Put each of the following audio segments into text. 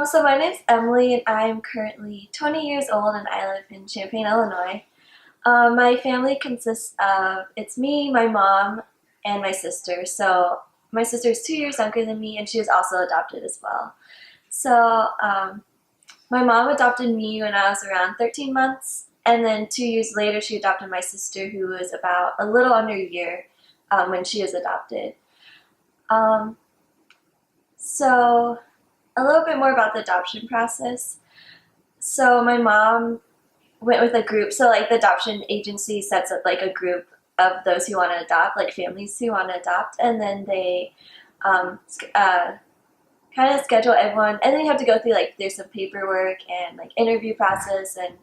So my name's Emily and I'm currently 20 years old and I live in Champaign, Illinois. My family consists of, it's me, my mom, and my sister. So my sister is 2 years younger than me and she was also adopted as well. So my mom adopted me when I was around 13 months, and then 2 years later she adopted my sister who was about a little under a year when she was adopted. Um, so a little bit more about the adoption process. So my mom went with a group. So like the adoption agency sets up like a group of those who want to adopt, like families who want to adopt, and then they um, kind of schedule everyone, and then you have to go through like there's some paperwork and like interview process and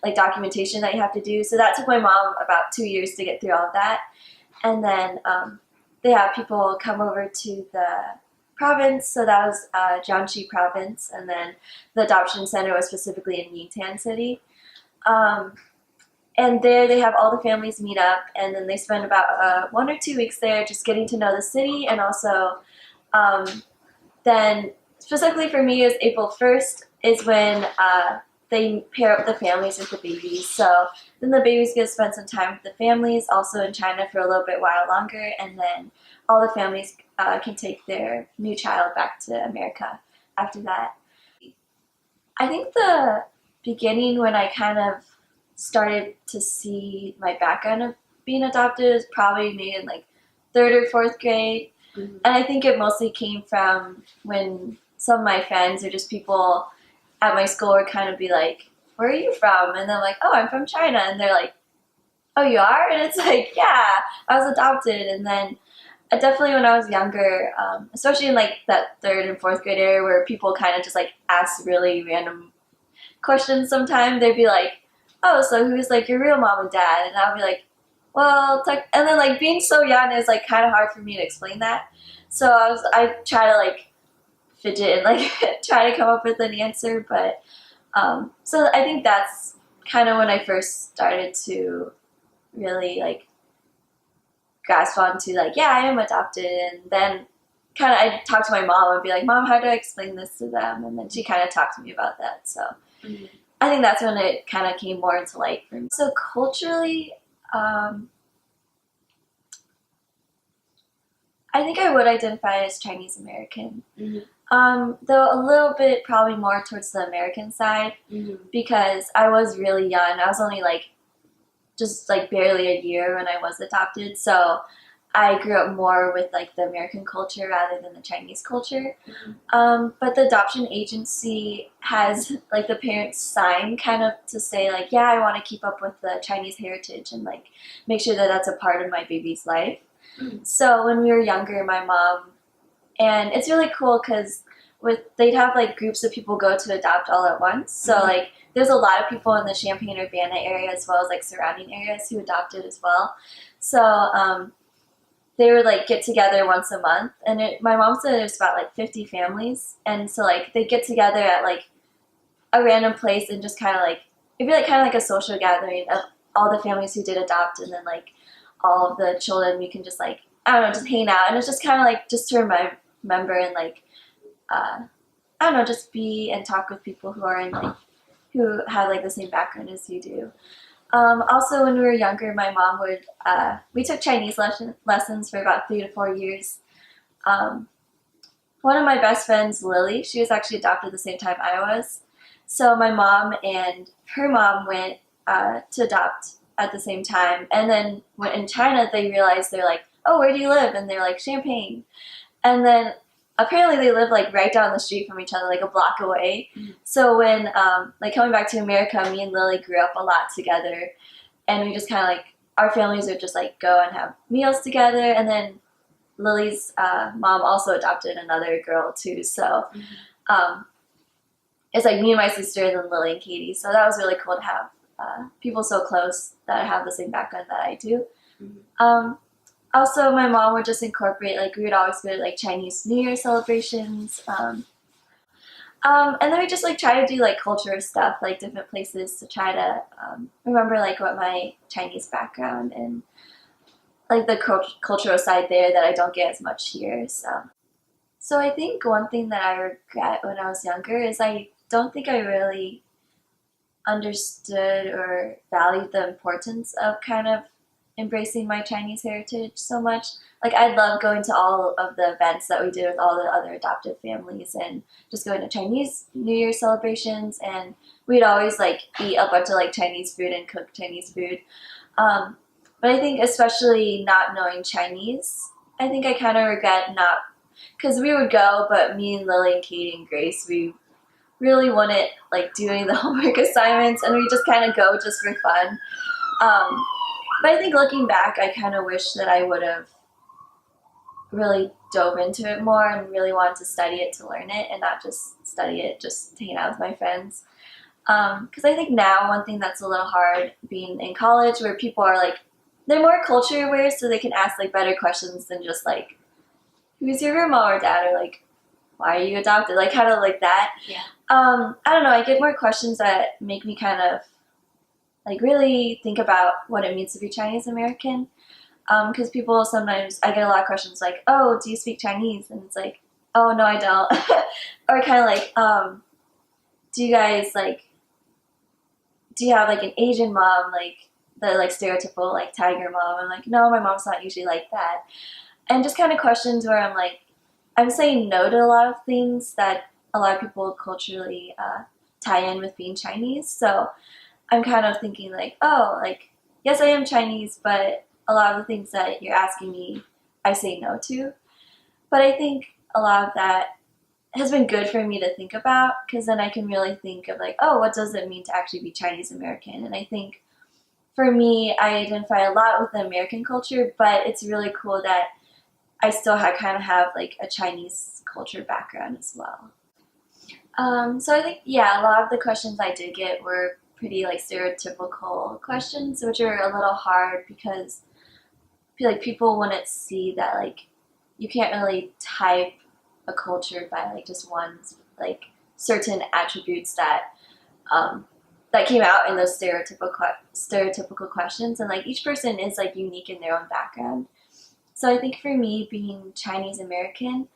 like documentation that you have to do. So that took my mom about 2 years to get through all of that, and then they have people come over to the province. So that was Jiangxi province, and then the adoption center was specifically in Yitan City. Um, and there they have all the families meet up, and then they spend about 1 or 2 weeks there just getting to know the city, and also um, then specifically for me is April 1st is when they pair up the families with the babies. So then the babies get to spend some time with the families, also in China for a little bit while longer, and then all the families can take their new child back to America after that. I think the beginning when I kind of started to see my background of being adopted is probably maybe in like third or fourth grade. Mhm. And I think it mostly came from when some of my friends or just people at my school would kind of be like, "Where are you from?" And they're like, "Oh, I'm from China." And they're like, "Oh, you are?" And it's like, "Yeah, I was adopted." And then definitely when I was younger, especially in like that third and fourth grade area where people kind of just like ask really random questions sometimes, they'd be like, "Oh, so who's like your real mom and dad?" And I'll be like, "Well," and then like being so young is like kind of hard for me to explain that. So I try to like fidget and like try to come up with an answer, but so I think that's kind of when I first started to really like grasp onto like, yeah, I am adopted, and then kind of I talk to my mom and be like, "Mom, how do I explain this to them?" And then she kind of talked to me about that. So Mhm. I think that's when it kind of came more into light for me. So culturally, um, I think I would identify as Chinese American. Mhm. Though a little bit probably more towards the American side Mhm. because I was really young. I was only like just like barely a year when I was adopted. So I grew up more with like the American culture rather than the Chinese culture. Mhm. But the adoption agency has like the parents sign kind of to say like, yeah, I want to keep up with the Chinese heritage and like make sure that that's a part of my baby's life. Mhm. So when we were younger, my mom, and it's really cool because they'd have like groups of people go to adopt all at once. So Mhm. like there's a lot of people in the Champaign-Urbana area as well as like surrounding areas who adopted as well. So they would like get together once a month, and my mom said it was about like 50 families, and so like they get together at like a random place and just kind of like it'd be like kind of like a social gathering of all the families who did adopt, and then like all of the children we can just like I don't know just hang out, and it's just kind of like just to remember and like I don't know just be and talk with people who are in like who have like the same background as you do. Also, when we were younger, my mom would we took Chinese lessons for about 3 to 4 years. Um, One of my best friends, Lily, she was actually adopted the same time I was. So my mom and her mom went to adopt at the same time. And then when in China, they realized they're like, "Oh, where do you live?" And they're like, "Champaign." And then apparently they live like right down the street from each other, like a block away. Mhm. So when like coming back to America, me and Lily grew up a lot together, and we just kind of like our families would just like go and have meals together, and then Lily's mom also adopted another girl too. So Mhm. um, it's like me and my sister, and then Lily and Katie. So that was really cool to have people so close that have the same background that I do. Mhm. Um, Also, my mom would just incorporate like we would always go to like Chinese New Year celebrations. And then we just like try to do like culture stuff, like different places to try to remember like what my Chinese background and like the cultural side there that I don't get as much here. So So I think one thing that I regret when I was younger is I don't think I really understood or valued the importance of kind of embracing my Chinese heritage so much. Like I love going to all of the events that we did with all the other adopted families and just going to Chinese New Year celebrations, and we'd always like eat a bunch of like Chinese food and cook Chinese food. Um, but I think especially not knowing Chinese, I think I kind of regret not because we would go, but me and Lily and Katie and Grace, we really wanted like doing the homework assignments, and we just kind of go just for fun. Um, but I think looking back, I kind of wish that I would have really dove into it more and really wanted to study it to learn it and not just study it just to hang out with my friends. Because I think now one thing that's a little hard being in college where people are like, they're more culture aware, so they can ask like better questions than just like, who's your real mom or dad, or like, why are you adopted? Like kind of like that. Yeah. I don't know. I get more questions that make me kind of like really think about what it means to be Chinese American. Because people sometimes, I get a lot of questions like, oh, do you speak Chinese? And it's like, oh, no, I don't. Or kind of like, do you guys like, do you have like an Asian mom, like the like stereotypical like tiger mom? I'm like, no, my mom's not usually like that. And just kind of questions where I'm like, I'm saying no to a lot of things that a lot of people culturally tie in with being Chinese. So I'm kind of thinking like, oh, like, yes, I am Chinese, but a lot of the things that you're asking me, I say no to. But I think a lot of that has been good for me to think about, because then I can really think of like, oh, what does it mean to actually be Chinese American? And I think for me, I identify a lot with the American culture, but it's really cool that I still kind of have like a Chinese culture background as well. So I think, yeah, a lot of the questions I did get were pretty like stereotypical questions, which are a little hard because I feel like people wouldn't see that like you can't really type a culture by like just one like certain attributes that that came out in those stereotypical questions, and like each person is like unique in their own background. So I think for me, being Chinese American,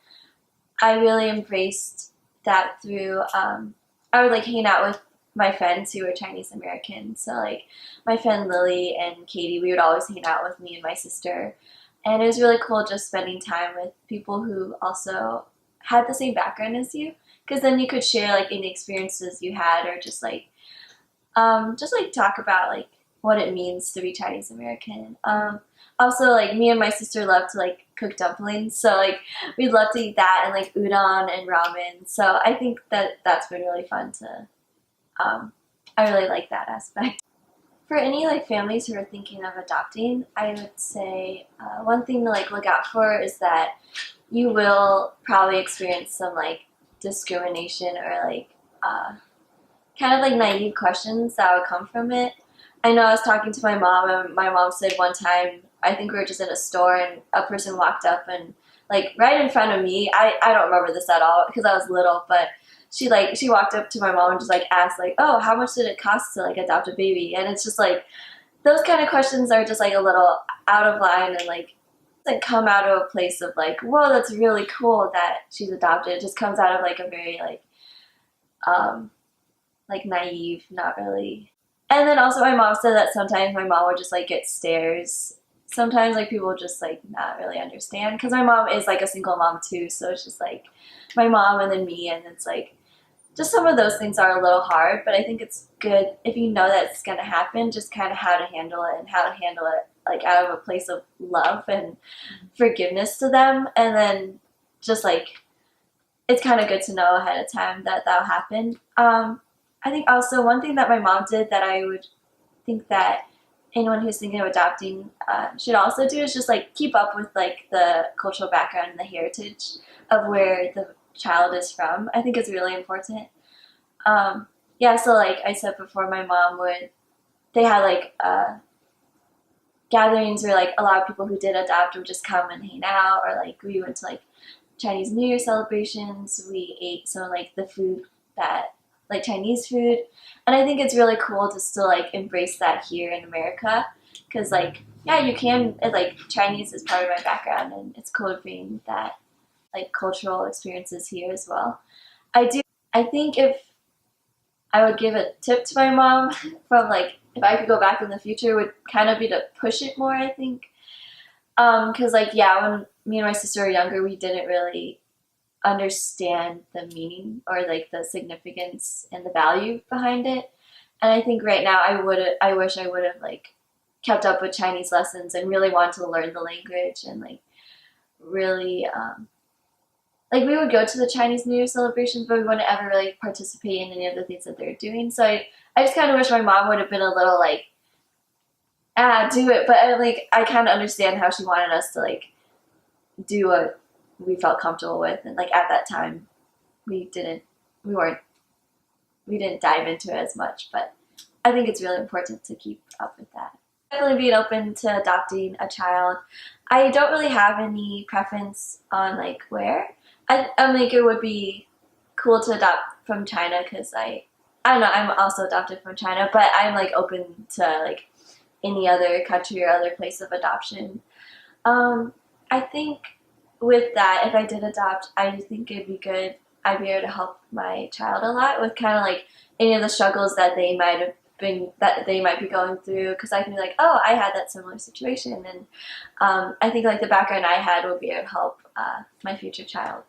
I really embraced that through, I would like hang out with my friends who were Chinese American. So like my friend Lily and Katie, we would always hang out with me and my sister. And it was really cool just spending time with people who also had the same background as you. Because then you could share like any experiences you had, or just like talk about like what it means to be Chinese American. Also, like me and my sister love to like cook dumplings, so like we'd love to eat that, and like udon and ramen. So I think that that's been really fun to. I really like that aspect. For any like families who are thinking of adopting, I would say one thing to like look out for is that you will probably experience some like discrimination or like kind of like naive questions that would come from it. I know I was talking to my mom, and my mom said one time, I think we were just in a store, and a person walked up and like right in front of me. I don't remember this at all because I was little, but she walked up to my mom and just like asked like, oh, how much did it cost to like adopt a baby? And it's just like those kind of questions are just like a little out of line, and like doesn't come out of a place of like, whoa, that's really cool that she's adopted. It just comes out of like a very like naive, not really. And then also my mom said that sometimes my mom would just like get stares. Sometimes like people just like not really understand, because my mom is like a single mom too, so it's just like my mom and then me, and it's like just some of those things are a little hard, but I think it's good if you know that it's going to happen, just kind of how to handle it, and how to handle it like out of a place of love and forgiveness to them. And then just like it's kind of good to know ahead of time that that'll happen. I think also one thing that my mom did that I would think that anyone who's thinking of adopting should also do is just like keep up with like the cultural background and the heritage of where the child is from. I think it's really important. Yeah, so like I said before, my mom they had like gatherings where like a lot of people who did adopt would just come and hang out, or like we went to like Chinese New Year celebrations. We ate some of like the food that like Chinese food, and I think it's really cool to still like embrace that here in America, because like yeah, you can like Chinese is part of my background, and it's cool being that like cultural experiences here as well. I do. I think if I would give a tip to my mom from like if I could go back in the future would kind of be to push it more. I think because like yeah, when me and my sister were younger, we didn't really understand the meaning or like the significance and the value behind it. And I think right now I wish I would have like kept up with Chinese lessons and really wanted to learn the language and like really like we would go to the Chinese New Year celebrations, but we wouldn't ever really participate in any of the things that they're doing. So I just kind of wish my mom would have been a little like, do it. But I kind of understand how she wanted us to like do what we felt comfortable with, and like at that time, we didn't, we weren't, we didn't dive into it as much. But I think it's really important to keep up with that. Definitely being open to adopting a child. I don't really have any preference on like where. I think it would be cool to adopt from China because I don't know, I'm also adopted from China, but I'm like open to like any other country or other place of adoption. I think with that, if I did adopt, I think it'd be good. I'd be able to help my child a lot with kind of like any of the struggles that they might be going through because I can be like, oh, I had that similar situation, and I think like the background I had will be able to help my future child.